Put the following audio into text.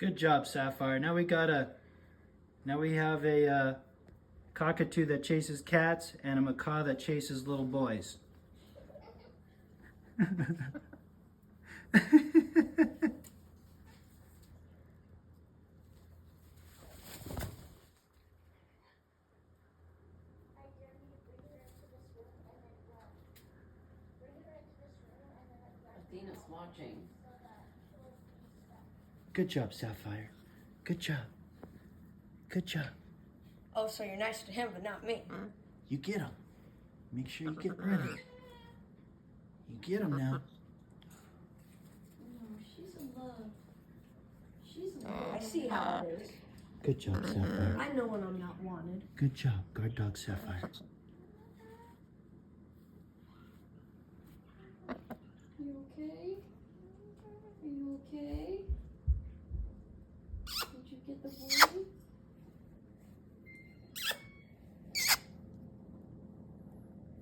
Good job, Sapphire. Now we have a cockatoo that chases cats and a macaw that chases little boys. Athena's watching. Good job, Sapphire. Good job. Good job. Oh, so you're nice to him, but not me. You get him. Make sure you get ready. You get him now. Oh, she's in love. She's in love. I see how it is. Good job, Sapphire. I know when I'm not wanted. Good job, guard dog Sapphire. You okay? Are you okay?